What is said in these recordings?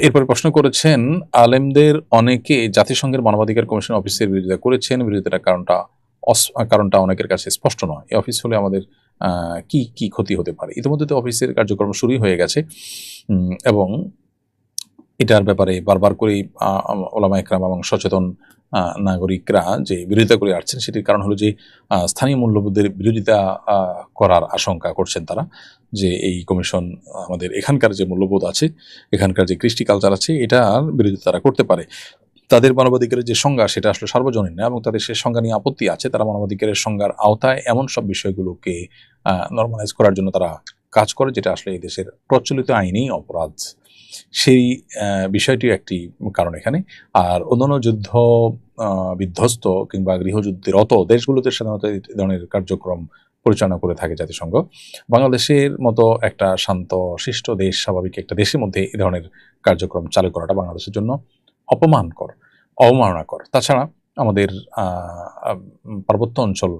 এরপরে প্রশ্ন করেছেন, আলেমদের অনেকে জাতিসংঘের মানবাধিকার কমিশন অফিসের বিরোধিতা করেছেন, বিরোধিতার কারণটা অনেকের কাছে স্পষ্ট নয়। এই অফিস হলে আমাদের কি কি ক্ষতি হতে পারে? ইতিমধ্যে তো অফিসের কার্যক্রম শুরুই হয়ে গেছে এবং এটার ব্যাপারে বারবার করেই ওলামা একরাম এবং সচেতন নাগরিকরা যে বিরোধিতা করে আসছেন, সেটির কারণ হলো যে স্থানীয় মূল্যবোধের বিরোধিতা করার আশঙ্কা করছেন তারা, যে এই কমিশন আমাদের এখানকার যে মূল্যবোধ আছে, এখানকার যে কৃষ্টি কালচার আছে, এটার বিরোধিতা তারা করতে পারে। তাদের মানবাধিকারের যে সংজ্ঞা, সেটা আসলে সার্বজনীন না এবং তাদের সে সংজ্ঞা নিয়ে আপত্তি আছে। তারা মানবাধিকারের সংজ্ঞার আওতায় এমন সব বিষয়গুলোকে নরমালাইজ করার জন্য তারা কাজ করে, যেটা আসলে এই দেশের প্রচলিত আইনেই অপরাধ। সেই বিষয়টি একটি কারণ এখানে। আর অন্যান্য যুদ্ধ বিধ্বস্ত কিংবা গৃহযুদ্ধরত দেশগুলোতে সাধারণত এই ধরনের কার্যক্রম পরিচালনা করে থাকে জাতিসংঘ। বাংলাদেশের মতো একটা শান্ত শিষ্ট দেশ, স্বাভাবিক একটা দেশের মধ্যে এই ধরনের কার্যক্রম চালু করাটা বাংলাদেশের জন্য অপমানকর, অবমাননাকর। তাছাড়া আমাদের পার্বত্য অঞ্চল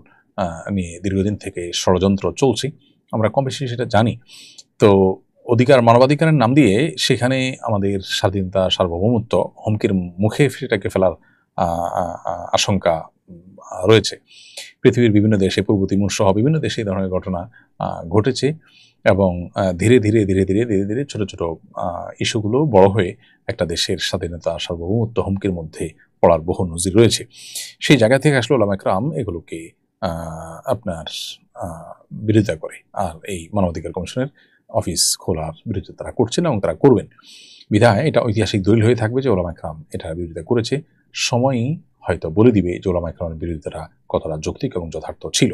নিয়ে দীর্ঘদিন থেকে ষড়যন্ত্র চলছে, আমরা কম বেশি সেটা জানি। তো মানবাধিকারের নাম দিয়ে সেখানে আমাদের স্বাধীনতা, সার্বভৌমত্ব হুমকির মুখে সেটাকে ফেলার আশঙ্কা রয়েছে। পৃথিবীর বিভিন্ন দেশে, পূর্ব তিমুর সহ বিভিন্ন দেশে এই ধরনের ঘটনা ঘটেছে এবং ধীরে ধীরে ধীরে ধীরে ধীরে ধীরে ছোট ছোট ইস্যুগুলো বড় হয়ে একটা দেশের স্বাধীনতা, সার্বভৌমত্ব হুমকির মধ্যে পড়ার বহু নজির রয়েছে। সেই জায়গা থেকে আসলে ওলামা একরাম এগুলোকে আপনার বিরোধিতা করে, আর এই মানবাধিকার কমিশনের অফিস খোলার বিরোধিতা তারা করছেন এবং তারা করবেন। বিধায় এটা ঐতিহাসিক দলিল হয়ে থাকবে যে ওলামা একরাম এটার বিরোধিতা করেছে। সময়ই হয়তো বলে দিবে যে ওলামা একরামের বিরোধিতাটা কতটা যৌক্তিক এবং যথার্থ ছিল।